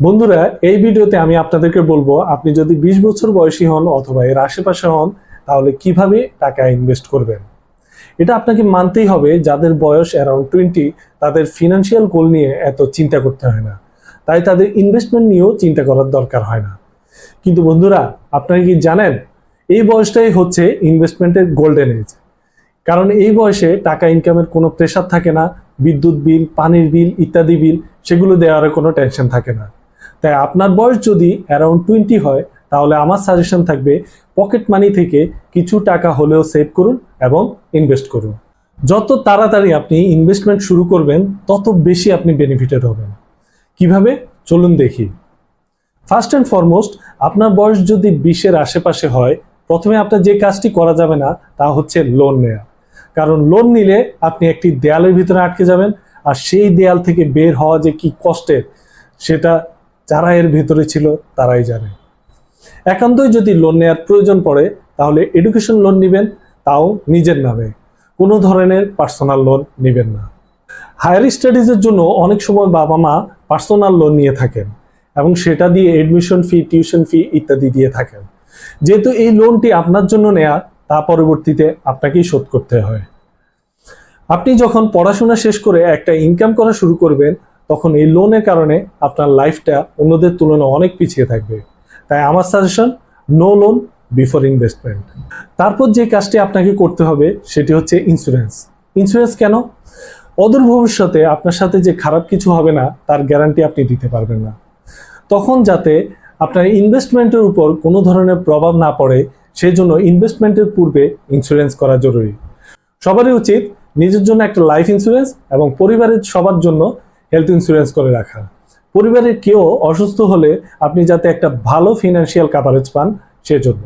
বন্ধুরা, এই ভিডিওতে আমি আপনাদেরকে বলবো আপনি যদি 20 বছর বয়সী হন অথবা এর আশেপাশে হন তাহলে কিভাবে টাকা ইনভেস্ট করবেন। এটা আপনাকে মানতেই হবে, যাদের বয়স অ্যারাউন্ড 20 তাদের ফিনান্সিয়াল গোল নিয়ে এত চিন্তা করতে হয় না, তাই তাদের ইনভেস্টমেন্ট নিয়েও চিন্তা করার দরকার হয় না। কিন্তু বন্ধুরা, আপনারা কি জানেন এই বয়সটাই হচ্ছে ইনভেস্টমেন্টের গোল্ডেন এজ। কারণ এই বয়সে টাকা ইনকামের কোনো প্রেশার থাকে না, বিদ্যুৎ বিল, পানির বিল ইত্যাদি বিল সেগুলো দেওয়ার কোনো টেনশন থাকে না। তাই আপনার বয়স যদি অ্যারাউন্ড 20 হয় তাহলে আমার সাজেশন থাকবে পকেট মানি থেকে কিছু টাকা হলেও সেভ করুন এবং ইনভেস্ট করুন। যত তাড়াতাড়ি আপনি ইনভেস্টমেন্ট শুরু করবেন তত বেশি আপনি বেনিফিটেড হবেন। কিভাবে, চলুন দেখি। ফার্স্ট অ্যান্ড ফরমোস্ট, আপনার বয়স যদি 20-এর আশেপাশে হয়, প্রথমে আপনার যে কাজটি করা যাবে না তা হচ্ছে লোন নেওয়া। কারণ লোন নিলে আপনি একটি দেয়ালের ভিতরে আটকে যাবেন, আর সেই দেয়াল থেকে বের হওয়া যে কি কষ্টের সেটা যারা এর ভিতরে ছিল তারাই জানে। একান্তই যদি লোন নেওয়ার প্রয়োজন পড়ে তাহলে এডুকেশন লোন নেবেন, তাও নিজের নামে, কোনো ধরনের পার্সোনাল লোন নেবেন না। হায়ার স্টাডিজের জন্য অনেক সময় বাবা মা পার্সোনাল লোন নিয়ে থাকেন এবং সেটা দিয়ে এডমিশন ফি, টিউশন ফি ইত্যাদি দিয়ে থাকেন। যেহেতু এই লোনটি আপনার জন্য নেয়া, তা পরবর্তীতে আপনাকেই শোধ করতে হয়। আপনি যখন পড়াশোনা শেষ করে একটা ইনকাম করা শুরু করবেন তখন এই লোনের কারণে আপনার লাইফটা অন্যদের তুলনায় অনেক পিছিয়ে থাকবে। তাই আমার suggestion, no loan before investment. তারপর যে কাজটি আপনাকে করতে হবে সেটি হচ্ছে ইন্স্যুরেন্স। ইন্স্যুরেন্স কেন? অদূর ভবিষ্যতে আপনার সাথে যে খারাপ কিছু হবে না তার গ্যারান্টি আপনি দিতে পারবেন না। তখন যাতে আপনার ইনভেস্টমেন্টের উপর কোনো ধরনের প্রভাব না পড়ে, সেই জন্য ইনভেস্টমেন্টের পূর্বে ইন্স্যুরেন্স করা জরুরি। সবারই উচিত নিজের জন্য একটা লাইফ ইন্স্যুরেন্স এবং পরিবারের সবার জন্য হেলথ ইন্স্যুরেন্স করে রাখা। পরিবারের কেউ অসুস্থ হলে আপনি যাতে একটা ভালো ফিনান্সিয়াল কাভারেজ পান সেজন্য।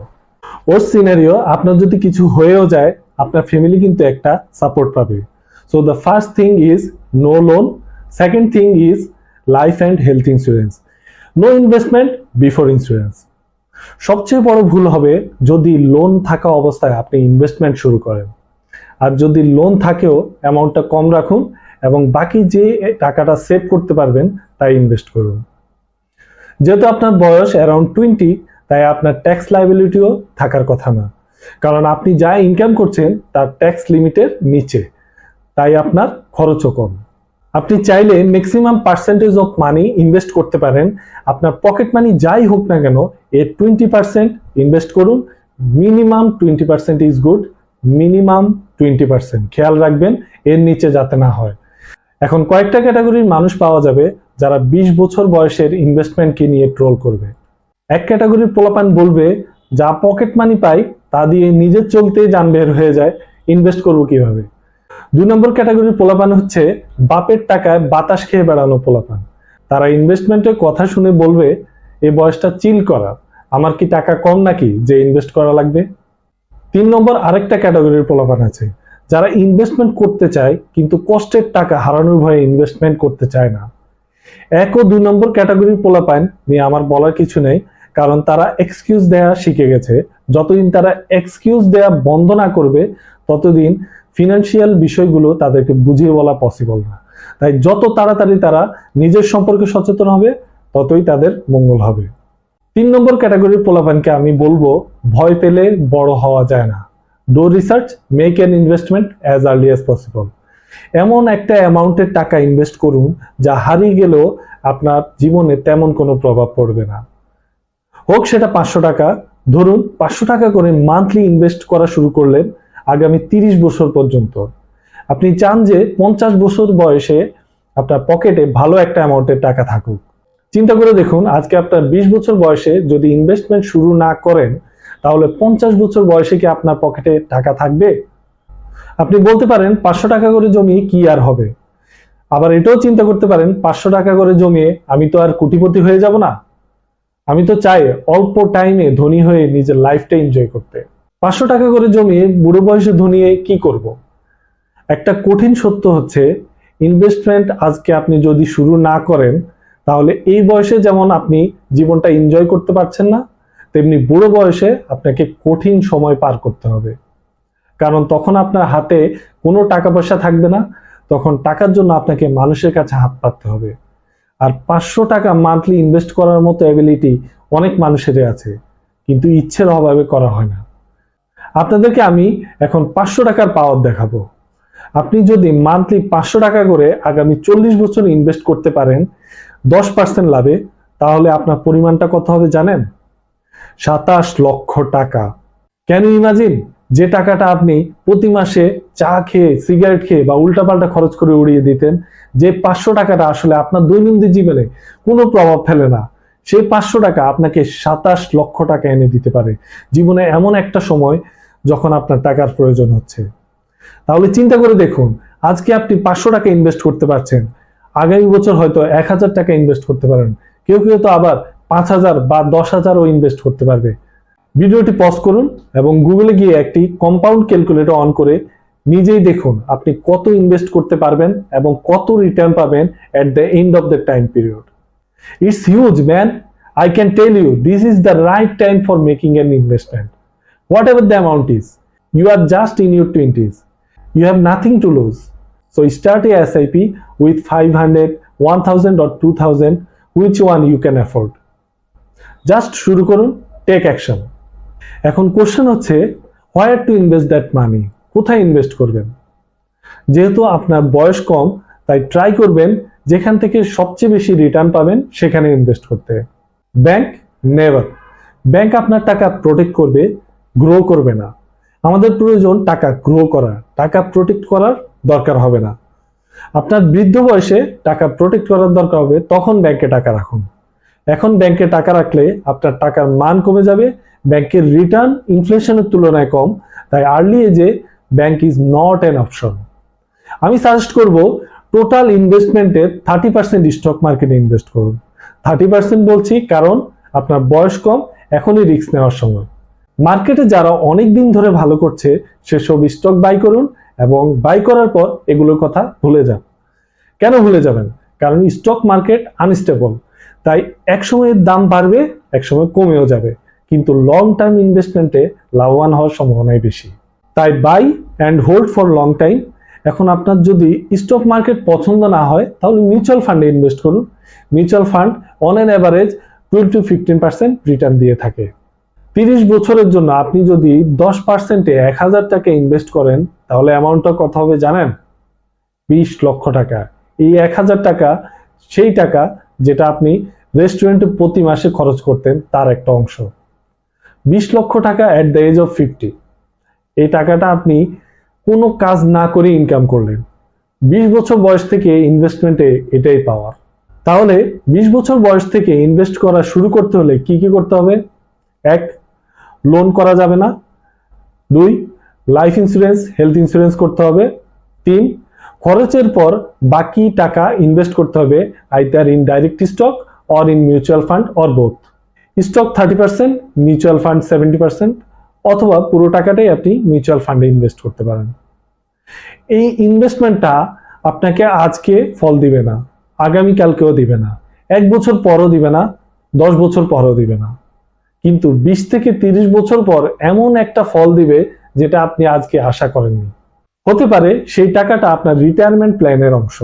ওর সিনারিও আপনার যদি কিছু হয়েও যায় আপনার ফ্যামিলি কিন্তু একটা সাপোর্ট পাবে। So the first thing is no loan, second thing is life and health insurance, no investment before insurance. সবচেয়ে বড় ভুল হবে যদি লোন থাকা অবস্থায় আপনি ইনভেস্টমেন্ট শুরু করেন। আর যদি লোন থাকেও অ্যামাউন্টটা কম রাখুন এবং বাকি যে টাকাটা সেভ করতে পারবেন তাই ইনভেস্ট করুন। যেহেতু আপনার বয়স অ্যারাউন্ড 20, তাই আপনার ট্যাক্স লায়াবিলিটিও থাকার কথা না, কারণ আপনি যা ইনকাম করছেন তার ট্যাক্স লিমিটের নিচে, তাই আপনার খরচও কম। আপনি চাইলে maximum percentage of money invest করতে পারেন। আপনার পকেট মানি যাই হোক না কেন এর 20% ইনভেস্ট করুন। Minimum 20% is good, minimum 20%। খেয়াল রাখবেন এর নিচে যাতে না হয়। এখন কয়েকটা ক্যাটাগরির মানুষ পাওয়া যাবে যারা 20 বছর বয়সের ইনভেস্টমেন্টকে নিয়ে ট্রোল করবে। এক ক্যাটাগরির পোলাপান বলবে যা পকেট মানি পাই তা দিয়ে নিজের চলতেই যান বের হয়ে যায়, ইনভেস্ট করবো কিভাবে। 2 নম্বর ক্যাটাগরির পোলাপান হচ্ছে বাপের টাকায় বাতাস খেয়ে বেড়ানো পোলাপান। তারা ইনভেস্টমেন্টের কথা শুনে বলবে এই বয়সটা চিল করা, আমার কি টাকা কম নাকি যে ইনভেস্ট করা লাগবে। 3 নম্বর আরেকটা ক্যাটাগরির পোলাপান আছে যারা ইনভেস্টমেন্ট করতে চায় কিন্তু কষ্টের টাকা হারানোর ভয়ে ইনভেস্টমেন্ট করতে চায় না। 1 ও 2 নম্বর ক্যাটাগরির পোলাপান নিয়ে আমার বলার কিছু নেই, কারণ তারা এক্সকিউজ দেয়া শিখে গেছে। যতদিন তারা এক্সকিউজ দেয়া বন্ধ না করবে ততদিন ফিনান্সিয়াল বিষয়গুলো তাদেরকে বুঝিয়ে বলা পসিবল না। তাই যত তাড়াতাড়ি তারা নিজের সম্পর্কে সচেতন হবে ততই তাদের মঙ্গল হবে। 3 নম্বর ক্যাটাগরির পোলাপানকে আমি বলবো ভয় পেলে বড় হওয়া যায় না। Do research, make an investment as early as possible. এমন একটা অ্যামাউন্টের টাকা ইনভেস্ট করুন যা হারিয়ে গেলেও আপনার জীবনে তেমন কোনো প্রভাব পড়বে না। হোক সেটা 500 টাকা, ধরুন 500 টাকা করে মান্থলি ইনভেস্ট করা শুরু করলেন আগামী 30 বছর পর্যন্ত। আপনি চান যে 50 বছর বয়সে আপনার পকেটে ভালো একটা অ্যামাউন্টের টাকা থাকুক। চিন্তা করে দেখুন, আজকে আপনার 20 বছর বয়সে যদি ইনভেস্টমেন্ট শুরু না করেন তাহলে 50 বছর বয়সে কি আপনার পকেটে টাকা থাকবে? আপনি বলতে পারেন 500 টাকা করে জমিয়ে কি আর হবে। আবার এটাও চিন্তা করতে পারেন 500 টাকা করে জমিয়ে আমি তো আর কোটিপতি হয়ে যাব না। আমি তো চাই অল্প টাইমে ধনী হয়ে নিজের লাইফটা এনজয় করতে। 500 টাকা করে জমিয়ে বুড়ো বয়সে ধনী হয়ে কি করব? একটা কঠিন সত্য হচ্ছে ইনভেস্টমেন্ট আজকে আপনি যদি শুরু না করেন তাহলে এই বয়সে যেমন আপনি জীবনটা এনজয় করতে পারছেন না, তেমনি বুড়ো বয়সে আপনাকে কঠিন সময় পার করতে হবে। কারণ তখন আপনার হাতে কোনো টাকা পয়সা থাকবে না, তখন টাকার জন্য আপনাকে মানুষের কাছে হাত পাততে হবে। আর 500 টাকা মান্থলি ইনভেস্ট করার মতো অ্যাবিলিটি অনেক মানুষেরই আছে, কিন্তু ইচ্ছের অভাবে করা হয় না। আপনাদেরকে আমি এখন 500 টাকার পাওয়ার দেখাবো। আপনি যদি মান্থলি 500 টাকা করে আগামী 40 বছর ইনভেস্ট করতে পারেন 10% লাভে, তাহলে আপনার পরিমাণটা কত হবে জানেন? 27 লক্ষ টাকা। Can you imagine? যে টাকাটা আপনি প্রতি মাসে চা খেয়ে, সিগারেট খেয়ে বা উল্টাপাল্টা খরচ করে উড়িয়ে দিতেন, যে 500 টাকাটা আসলে আপনার দৈনন্দিন জীবনে কোনো প্রভাব ফেলে না, সেই 500 টাকা আপনাকে 27 লক্ষ টাকা এনে দিতে পারে জীবনে এমন একটা সময় যখন আপনার টাকার প্রয়োজন হচ্ছে। তাহলে চিন্তা করে দেখুন, আজকে আপনি 500 টাকা ইনভেস্ট করতে পারছেন, আগামী বছর হয়তো 1000 টাকা ইনভেস্ট করতে পারেন, কেউ কেউ তো আবার 5000 বা 10,000ও ইনভেস্ট করতে পারবে। ভিডিওটি পজ করুন এবং গুগলে গিয়ে একটি কম্পাউন্ড ক্যালকুলেটর অন করে নিজেই দেখুন আপনি কত ইনভেস্ট করতে পারবেন এবং কত রিটার্ন পাবেন at the end of the time period. It's huge, man. I can tell you, this is the right time for making an investment. Whatever the amount is, you are just in your 20s. You have nothing to lose. So start a SIP with 500, 1000 or 2000, which one you can afford. Just শুরু করুন, take action. এখন question হচ্ছে, where to invest that money? কোথায় invest করবেন? যেহেতু আপনার বয়স কম, তাই ট্রাই করবেন যেখান থেকে সবচেয়ে বেশি রিটার্ন পাবেন সেখানে ইনভেস্ট করতে। Bank never. ব্যাংক আপনার টাকা প্রোটেক্ট করবে, গ্রো করবে না। আমাদের প্রয়োজন টাকা গ্রো করা, টাকা প্রোটেক্ট করার দরকার হবে না। আপনার বৃদ্ধ বয়সে টাকা প্রোটেক্ট করার দরকার হবে, তখন ব্যাংকে টাকা রাখুন। এখন ব্যাংকে টাকা রাখলে আপনার টাকার মান কমে যাবে, ব্যাংকের রিটার্ন ইনফ্লেশনের তুলনায় কম, তাই আর্লি এজে bank is not an option. আমি সাজেস্ট করব টোটাল ইনভেস্টমেন্টের 30% স্টক মার্কেটে ইনভেস্ট করুন। 30% বলছি কারণ আপনার বয়স কম, এখনই রিস্ক নেওয়ার সময়। মার্কেটে যারা অনেক দিন ধরে ভালো করছে সেসব স্টক বাই করুন এবং বাই করার পর এগুলোর কথা ভুলে যান। কেন ভুলে যাবেন? কারণ স্টক মার্কেট আনস্টেবল, তাই একসময়ের দাম বাড়বে, একসময় কমেও যাবে, কিন্তু লং টার্ম ইনভেস্টমেন্টে লাভবান হওয়ার সম্ভাবনাই বেশি। তাই buy and hold for long time. এখন আপনার যদি স্টক মার্কেট পছন্দ না হয় তাহলে মিউচুয়াল ফান্ডে ইনভেস্ট করুন। Mutual fund on an average 12 to 15% return দিয়ে থাকে। 30 বছরের জন্য আপনি যদি 10%-এ 1000 টাকা ইনভেস্ট করেন তাহলে অ্যামাউন্টটা কত হবে জানেন? 20 লক্ষ টাকা। এই 1000 টাকা সেই টাকা যেটা আপনি রেস্টুরেন্টে প্রতি মাসে খরচ করতেন তার একটা অংশ। 20 লক্ষ টাকা এট দ্য এজ অফ 50। এই টাকাটা আপনি কোনো কাজ না করে ইনকাম করলেন। 20 বছর বয়স থেকে ইনভেস্টমেন্টে এটাই পাওয়ার। তাহলে 20 বছর বয়স থেকে ইনভেস্ট করা শুরু করতে হলে কি কি করতে হবে? 1, লোন করা যাবে না। 2, লাইফ ইন্স্যুরেন্স, হেলথ ইন্স্যুরেন্স করতে হবে। 3, খরচের পর বাকি টাকা ইনভেস্ট করতে হবে either in direct stock or in mutual fund or both. Stock 30%, mutual fund 70%, অথবা পুরো টাকাটাই আপনি মিউচুয়াল ফান্ডে ইনভেস্ট করতে পারেন। এই ইনভেস্টমেন্টটা আপনাকে আজকে ফল দিবে না, আগামীকালকেও দিবে না, 1 বছর পরও দিবে না, 10 বছর পরও দিবে না, কিন্তু 20 থেকে 30 বছর পর এমন একটা ফল দিবে যেটা আপনি আজকে আশা করেননি। হতে পারে সেই টাকাটা আপনার রিটায়ারমেন্ট প্ল্যানের অংশ।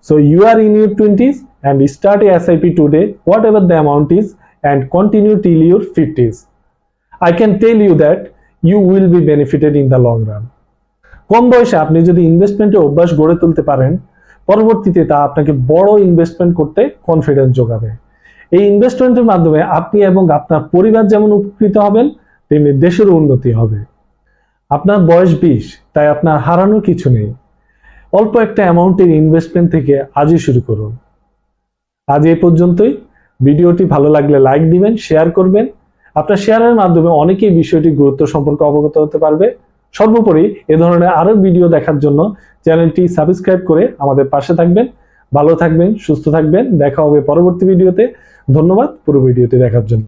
So you are in your 20s and start a SIP today, whatever the amount is, and continue till your 50s. I can tell you that you will be benefited in the long run. কম বয়সে আপনি যদি ইনভেস্টমেন্টের অভ্যাস গড়ে তুলতে পারেন, পরবর্তীতে তা আপনাকে বড় ইনভেস্টমেন্ট করতে কনফিডেন্স যোগাবে। এই ইনভেস্টমেন্টের মাধ্যমে আপনি এবং আপনার পরিবার যেমন উপকৃত হবেন, তেমনি দেশেরও উন্নতি হবে। আপনার বয়স 20, তাই আপনার হারানোর কিছু নেই। অল্প একটা অ্যামাউন্টের ইনভেস্টমেন্ট থেকে আজই শুরু করুন। আজ এই পর্যন্তই। ভিডিওটি ভালো লাগলে লাইক দিবেন, শেয়ার করবেন। আপনার শেয়ারের মাধ্যমে অনেকেই বিষয়টির গুরুত্ব সম্পর্কে অবগত হতে পারবে। সর্বোপরি এ ধরনের আরো ভিডিও দেখার জন্য চ্যানেলটি সাবস্ক্রাইব করে আমাদের পাশে থাকবেন। ভালো থাকবেন, সুস্থ থাকবেন। দেখা হবে পরবর্তী ভিডিওতে। ধন্যবাদ পুরো ভিডিওটি দেখার জন্য।